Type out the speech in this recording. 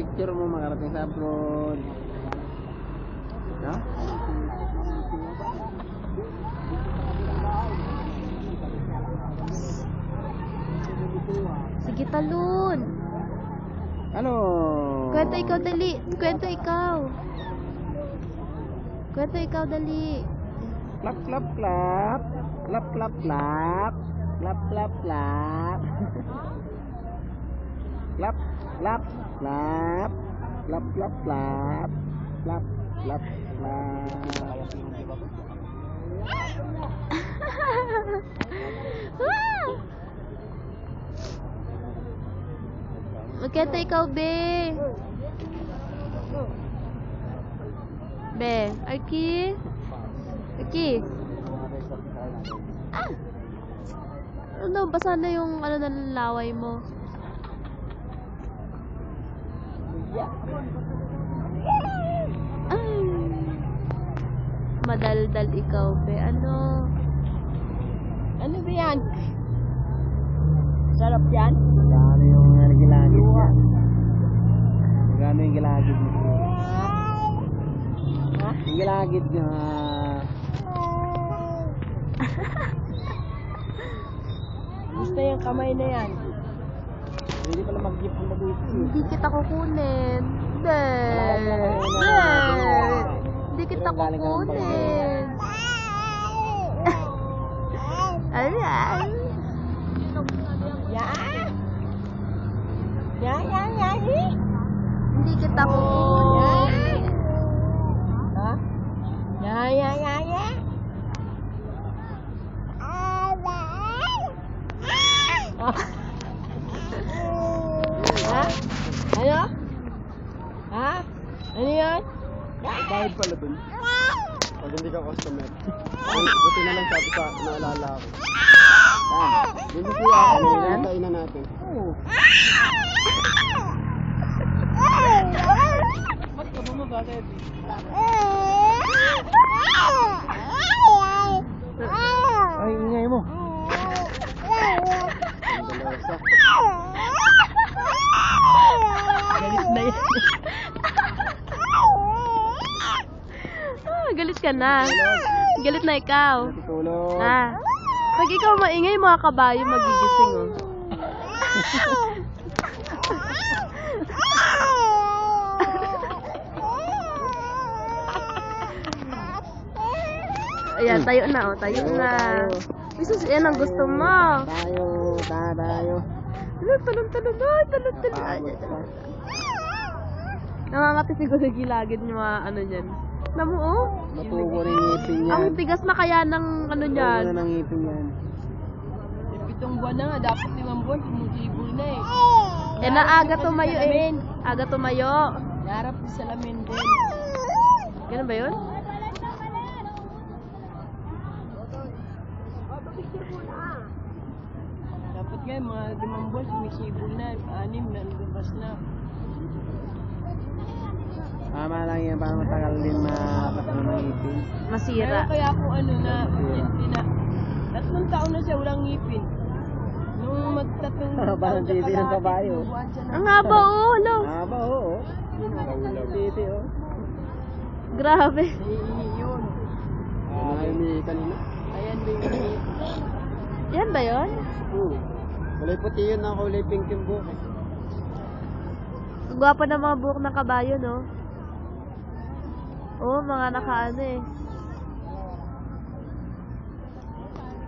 picture mo makarating sa abroad. Ha? Sige, talon. Ano? Kwento ikaw, dali. Kwento ikaw. Kwento ikaw, dali. Clap, clap, clap. Clap, clap, clap. Clap, clap, clap. Clap, clap, clap. Clap, clap, clap. Clap, clap, clap. Magkwento ikaw, be. Be, Arky. Arky. Ah! Ano, basa na yung ano ng laway mo. Ay. Madaldal ikaw, be. Ano? Ano ba yan? Sarap yan? Magkano yung gilagid niya? Magkano yung gilagid niya? Ha? Yung gilagid niya. Gusto yung kamay na yan. Hindi pala mag-gift ang mabuti. Hindi kita kukunin. Hindi. Hindi. Hindi kita kukunin. Ano yan? Yan! Yan! Hindi kita kukunin. Ha? Yan! Ha? Ano? Ha? Ano yan? Bayad pala dun. Pag hindi ka customer. Buti na lang sabi sa naalala ko. Hindi siya ano kainan natin. Ba't ka bumabakit? Ay, ingay mo. Galit na yan. Galit ka na. Galit na ikaw. Tulog. Ah. Pag ikaw maingay, mga kabayo magigising, oh. Ayan, tayo na, oh. Tayo na. Isus, yan ang gusto mo. Tayo. Talon. Nangangati siguro gilagid yung mga ano niyan. Namu, oh. Matubo rin yung ngipin yan. Ang tigas na kaya ng ano Matubo niyan. na ng ngipin yan. Pitong buwan na nga, dapat 5 buwan, sumutibol na eh. Yan na aga tumayo eh. Aga tumayo. Narap sa salamin din. Ganun ba yun? Dapat nga, mga 5 buwan, sumisibol na, 6 na, lumabas na. Tama lang yan para matagal din makakasama ng ngipin. Masira. Pero kaya kung ano na, na 3 taon na siya walang ngipin. Nung magtatong Haba ng titi ng kabayo. Ang haba, oh. Hello. Haba, oo. Titi, oh. Grabe. Yun. Ano yung kanina? Ayan ba yung Yan ba yun? Kulay puti yun na kulay pink yung buhok. Gwapo ng mga buhok ng kabayo, no? Oo, mga nakaano eh.